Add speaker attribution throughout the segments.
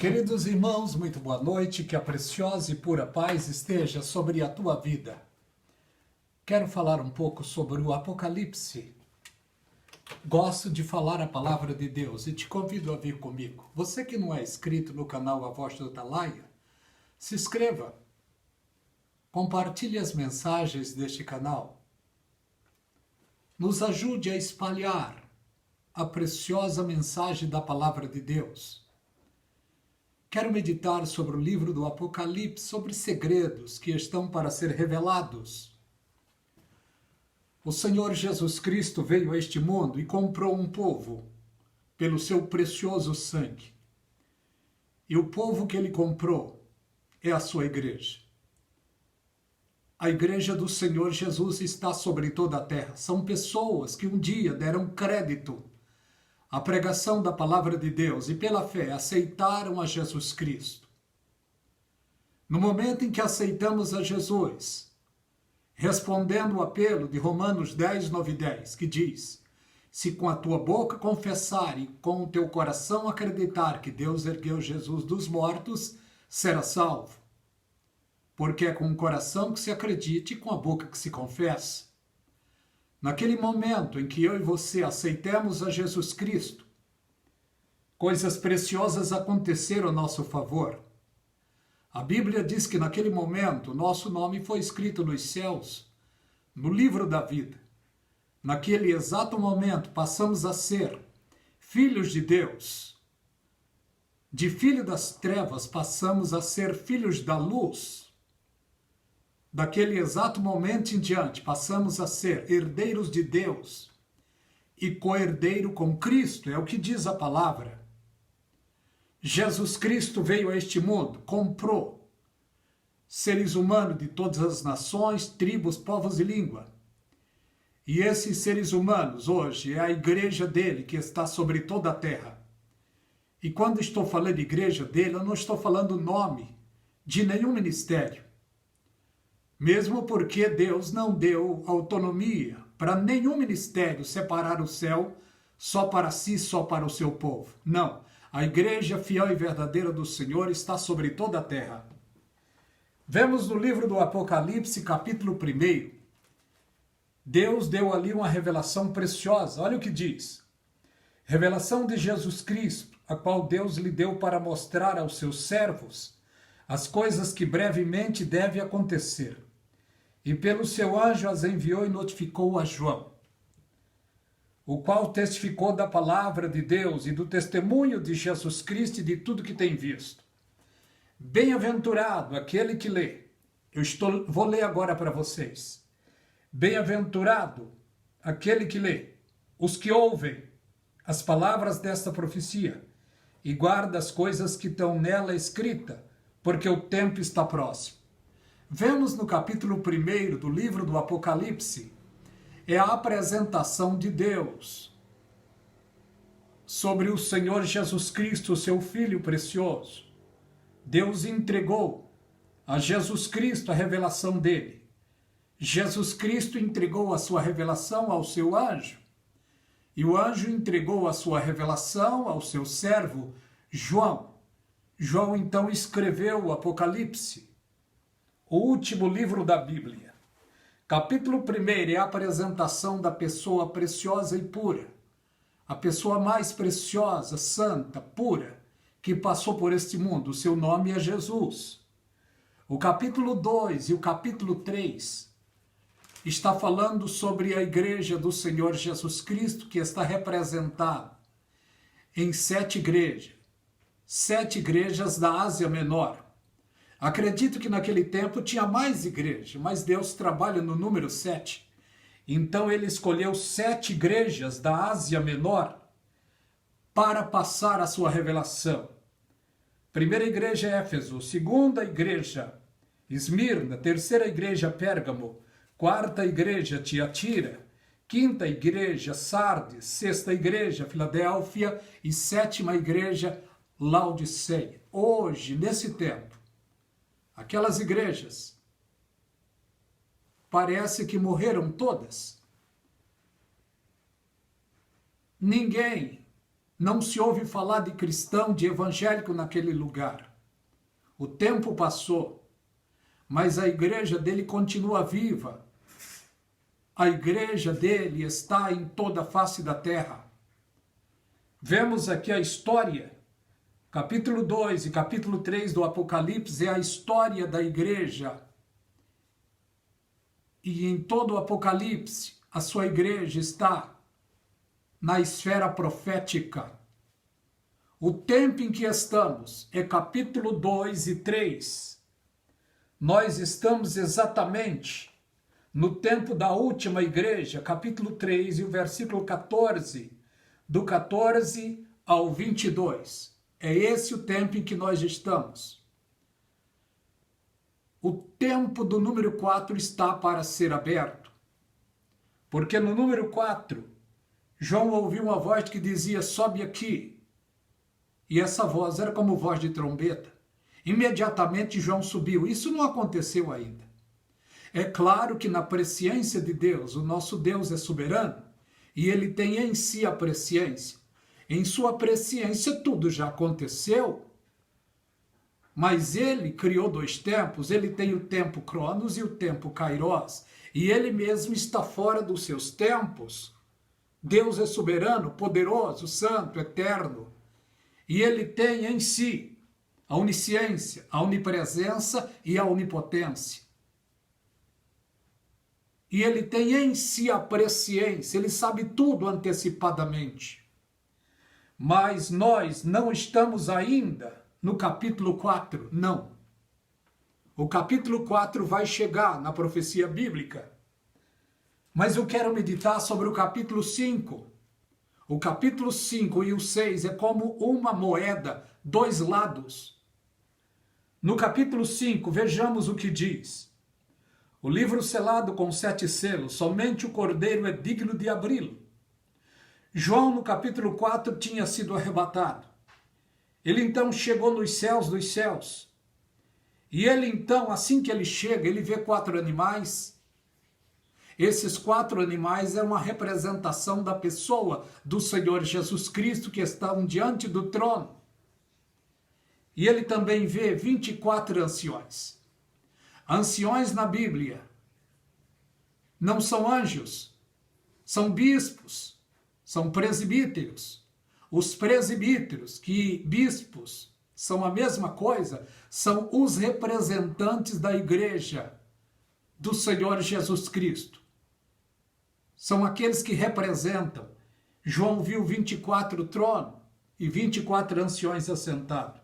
Speaker 1: Queridos irmãos, muito boa noite, que a preciosa e pura paz esteja sobre a tua vida. Quero falar um pouco sobre o Apocalipse. Gosto de falar a palavra de Deus e te convido a vir comigo. Você que não é inscrito no canal A Voz do Atalaia, se inscreva. Compartilhe as mensagens deste canal. Nos ajude a espalhar a preciosa mensagem da palavra de Deus. Quero meditar sobre o livro do Apocalipse, sobre segredos que estão para ser revelados. O Senhor Jesus Cristo veio a este mundo e comprou um povo pelo seu precioso sangue. E o povo que ele comprou é a sua igreja. A igreja do Senhor Jesus está sobre toda a terra. São pessoas que um dia deram crédito a pregação da palavra de Deus e pela fé aceitaram a Jesus Cristo. No momento em que aceitamos a Jesus, respondendo o apelo de Romanos 10, 9 e 10, que diz: se com a tua boca confessar e com o teu coração acreditar que Deus ergueu Jesus dos mortos, será salvo. Porque é com o coração que se acredita e com a boca que se confessa. Naquele momento em que eu e você aceitamos a Jesus Cristo, coisas preciosas aconteceram a nosso favor. A Bíblia diz que naquele momento nosso nome foi escrito nos céus, no livro da vida. Naquele exato momento passamos a ser filhos de Deus. De filho das trevas passamos a ser filhos da luz. Daquele exato momento em diante, passamos a ser herdeiros de Deus e co-herdeiro com Cristo, é o que diz a palavra. Jesus Cristo veio a este mundo, comprou seres humanos de todas as nações, tribos, povos e língua. E esses seres humanos hoje é a igreja dele que está sobre toda a terra. E quando estou falando de igreja dele, eu não estou falando o nome de nenhum ministério. Mesmo porque Deus não deu autonomia para nenhum ministério separar o céu só para si, só para o seu povo. Não, a igreja fiel e verdadeira do Senhor está sobre toda a terra. Vemos no livro do Apocalipse, capítulo 1, Deus deu ali uma revelação preciosa. Olha o que diz. Revelação de Jesus Cristo, a qual Deus lhe deu para mostrar aos seus servos as coisas que brevemente devem acontecer. E pelo seu anjo as enviou e notificou a João, o qual testificou da palavra de Deus e do testemunho de Jesus Cristo e de tudo que tem visto. Bem-aventurado aquele que lê. Vou ler agora para vocês. Bem-aventurado aquele que lê, os que ouvem as palavras desta profecia e guarda as coisas que estão nela escrita, porque o tempo está próximo. Vemos no capítulo 1 do livro do Apocalipse, é a apresentação de Deus sobre o Senhor Jesus Cristo, seu Filho precioso. Deus entregou a Jesus Cristo a revelação dele. Jesus Cristo entregou a sua revelação ao seu anjo, e o anjo entregou a sua revelação ao seu servo João. João então escreveu o Apocalipse, o último livro da Bíblia. Capítulo 1 é a apresentação da pessoa preciosa e pura. A pessoa mais preciosa, santa, pura, que passou por este mundo. O seu nome é Jesus. O capítulo 2 e o capítulo 3 está falando sobre a igreja do Senhor Jesus Cristo, que está representada em 7 igrejas. 7 igrejas da Ásia Menor. Acredito que naquele tempo tinha mais igrejas, mas Deus trabalha no número 7. Então ele escolheu 7 igrejas da Ásia Menor para passar a sua revelação. Primeira igreja Éfeso, segunda igreja Esmirna, terceira igreja Pérgamo, quarta igreja Tiatira, quinta igreja Sardes, sexta igreja Filadélfia e sétima igreja Laodiceia. Hoje, nesse tempo, aquelas igrejas parece que morreram todas. Ninguém Não se ouve falar de cristão, de evangélico naquele lugar. O tempo passou, mas a igreja dele continua viva. A igreja dele está em toda a face da terra. Vemos aqui a história, capítulo 2 e capítulo 3 do Apocalipse é a história da igreja. E em todo o Apocalipse, a sua igreja está na esfera profética. O tempo em que estamos é capítulo 2 e 3. Nós estamos exatamente no tempo da última igreja, capítulo 3 e o versículo 14, do 14 ao 22. É esse o tempo em que nós estamos. O tempo do número 4 está para ser aberto. Porque no número 4, João ouviu uma voz que dizia, sobe aqui. E essa voz era como voz de trombeta. Imediatamente João subiu. Isso não aconteceu ainda. É claro que na presciência de Deus, o nosso Deus é soberano, e ele tem em si a presciência. Em sua presciência tudo já aconteceu, mas ele criou dois tempos, ele tem o tempo Cronos e o tempo Kairos, e ele mesmo está fora dos seus tempos. Deus é soberano, poderoso, santo, eterno, e ele tem em si a onisciência, a onipresença e a onipotência. E ele tem em si a presciência, ele sabe tudo antecipadamente. Mas nós não estamos ainda no capítulo 4, não. O capítulo 4 vai chegar na profecia bíblica. Mas eu quero meditar sobre o capítulo 5. O capítulo 5 e o 6 é como uma moeda, dois lados. No capítulo 5, vejamos o que diz. O livro selado com 7 selos, somente o Cordeiro é digno de abri-lo. João, no capítulo 4, tinha sido arrebatado. Ele então chegou nos céus dos céus. E ele então, assim que ele chega, ele vê 4 animais. Esses 4 animais é uma representação da pessoa do Senhor Jesus Cristo que estão diante do trono. E ele também vê 24 anciões. Anciões na Bíblia não são anjos, são bispos, são presbíteros. Os presbíteros, que bispos são a mesma coisa, são os representantes da igreja do Senhor Jesus Cristo. São aqueles que representam. João viu 24 tronos e 24 anciões assentados.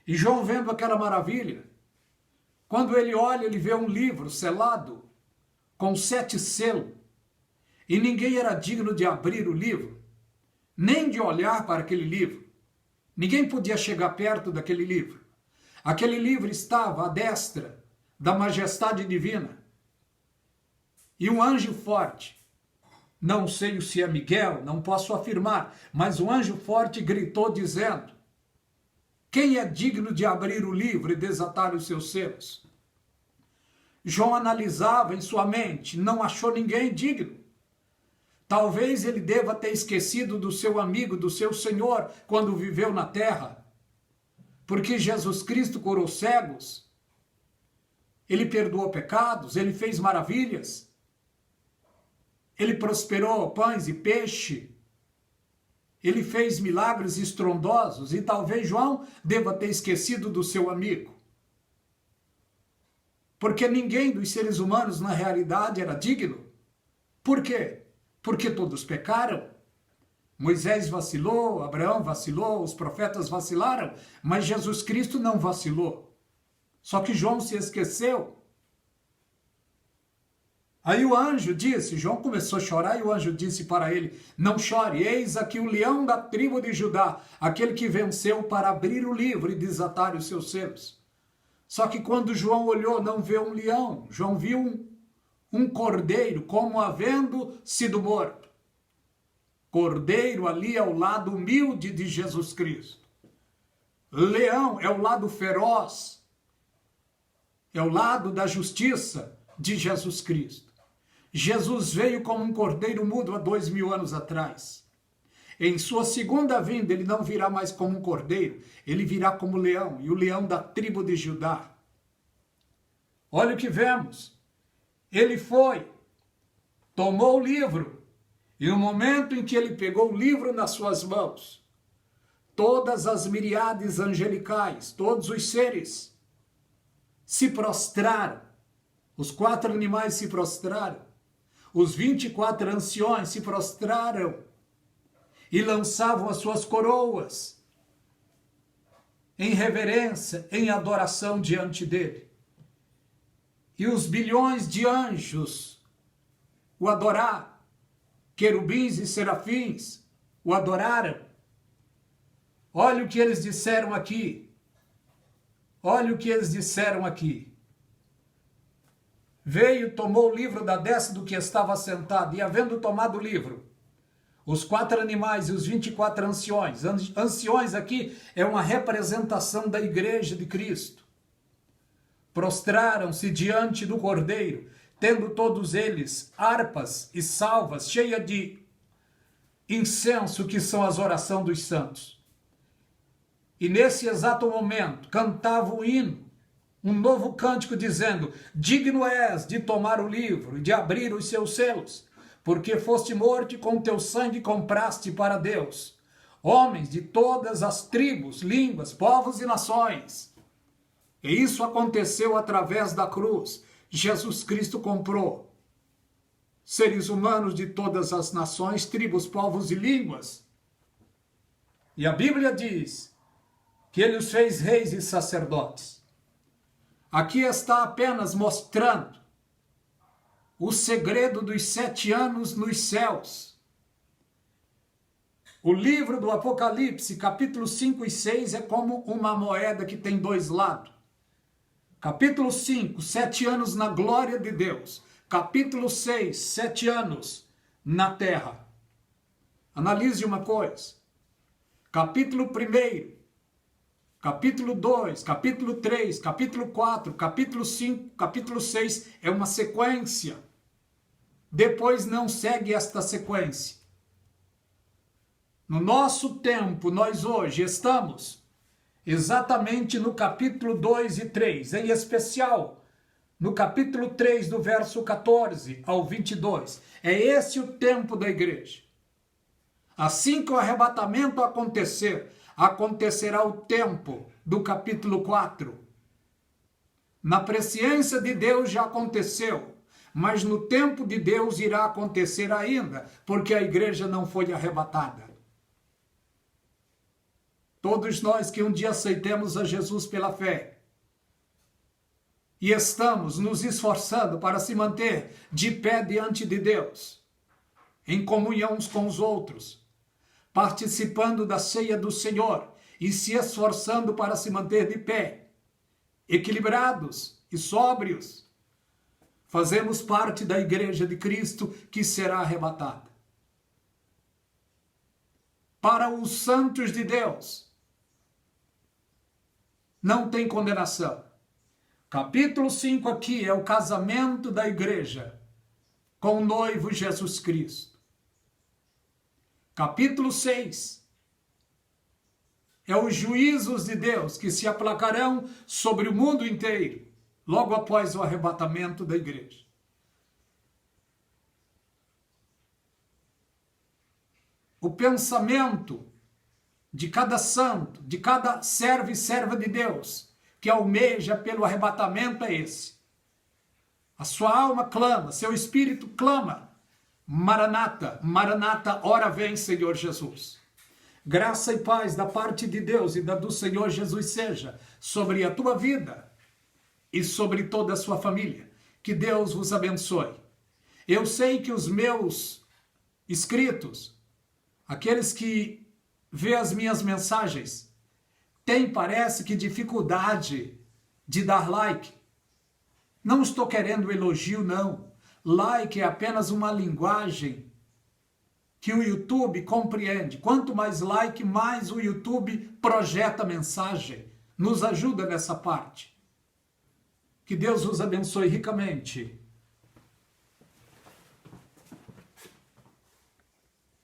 Speaker 1: E João vendo aquela maravilha, quando ele olha, ele vê um livro selado com 7 selos. E ninguém era digno de abrir o livro, nem de olhar para aquele livro. Ninguém podia chegar perto daquele livro. Aquele livro estava à destra da majestade divina. E um anjo forte, não sei se é Miguel, não posso afirmar, mas um anjo forte gritou dizendo, quem é digno de abrir o livro e desatar os seus selos? João analisava em sua mente, não achou ninguém digno. Talvez ele deva ter esquecido do seu amigo, do seu Senhor, quando viveu na terra. Porque Jesus Cristo curou cegos, ele perdoou pecados, ele fez maravilhas, ele prosperou pães e peixe, ele fez milagres estrondosos, e talvez João deva ter esquecido do seu amigo. Porque ninguém dos seres humanos, na realidade, era digno. Por quê? Porque todos pecaram. Moisés vacilou, Abraão vacilou, os profetas vacilaram, mas Jesus Cristo não vacilou. Só que João se esqueceu. Aí o anjo disse, João começou a chorar e o anjo disse para ele, não chore, eis aqui o leão da tribo de Judá, aquele que venceu para abrir o livro e desatar os seus selos. Só que quando João olhou, não viu um leão, João viu um cordeiro, como havendo sido morto. Cordeiro ali é o lado humilde de Jesus Cristo. Leão é o lado feroz, é o lado da justiça de Jesus Cristo. Jesus veio como um cordeiro mudo há 2000 anos atrás. Em sua segunda vinda, ele não virá mais como um cordeiro, ele virá como leão, e o leão da tribo de Judá. Olha o que vemos. Ele foi, tomou o livro, e no momento em que ele pegou o livro nas suas mãos, todas as miríades angelicais, todos os seres, se prostraram. Os 4 animais se prostraram. Os 24 anciões se prostraram e lançavam as suas coroas em reverência, em adoração diante dele. E os bilhões de anjos o adoraram, querubins e serafins o adoraram. Olha o que eles disseram aqui. Olha o que eles disseram aqui. Veio, tomou o livro da destra do que estava sentado, e havendo tomado o livro, os 4 animais e os 24 anciões. Anciões aqui é uma representação da igreja de Cristo. Prostraram-se diante do Cordeiro, tendo todos eles harpas e salvas, cheias de incenso, que são as orações dos santos. E nesse exato momento, cantava um hino, um novo cântico, dizendo: digno és de tomar o livro e de abrir os seus selos, porque foste morto e com teu sangue compraste para Deus homens de todas as tribos, línguas, povos e nações. E isso aconteceu através da cruz. Jesus Cristo comprou seres humanos de todas as nações, tribos, povos e línguas. E a Bíblia diz que ele os fez reis e sacerdotes. Aqui está apenas mostrando o segredo dos 7 anos nos céus. O livro do Apocalipse, capítulo 5 e 6, é como uma moeda que tem 2 lados. Capítulo 5, 7 anos na glória de Deus. Capítulo 6, 7 anos na terra. Analise uma coisa. Capítulo 1, capítulo 2, capítulo 3, capítulo 4, capítulo 5, capítulo 6 é uma sequência. Depois não segue esta sequência. No nosso tempo, nós hoje estamos exatamente no capítulo 2 e 3, em especial no capítulo 3, do verso 14 ao 22. É esse o tempo da igreja. Assim que o arrebatamento acontecer, acontecerá o tempo do capítulo 4. Na presciência de Deus já aconteceu, mas no tempo de Deus irá acontecer ainda, porque a igreja não foi arrebatada. Todos nós que um dia aceitemos a Jesus pela fé e estamos nos esforçando para se manter de pé diante de Deus, em comunhão uns com os outros, participando da ceia do Senhor e se esforçando para se manter de pé, equilibrados e sóbrios, fazemos parte da igreja de Cristo que será arrebatada. Para os santos de Deus, não tem condenação. Capítulo 5 aqui é o casamento da igreja com o noivo Jesus Cristo. Capítulo 6 é os juízos de Deus que se aplacarão sobre o mundo inteiro, logo após o arrebatamento da igreja. O pensamento de cada santo, de cada servo e serva de Deus, que almeja pelo arrebatamento, é esse. A sua alma clama, seu espírito clama: Maranata, Maranata, ora vem, Senhor Jesus. Graça e paz da parte de Deus e da do Senhor Jesus seja sobre a tua vida e sobre toda a sua família. Que Deus vos abençoe. Eu sei que os meus inscritos, aqueles que vê as minhas mensagens, tem, parece que, dificuldade de dar like. Não estou querendo elogio, não. Like é apenas uma linguagem que o YouTube compreende. Quanto mais like, mais o YouTube projeta mensagem. Nos ajuda nessa parte. Que Deus os abençoe ricamente.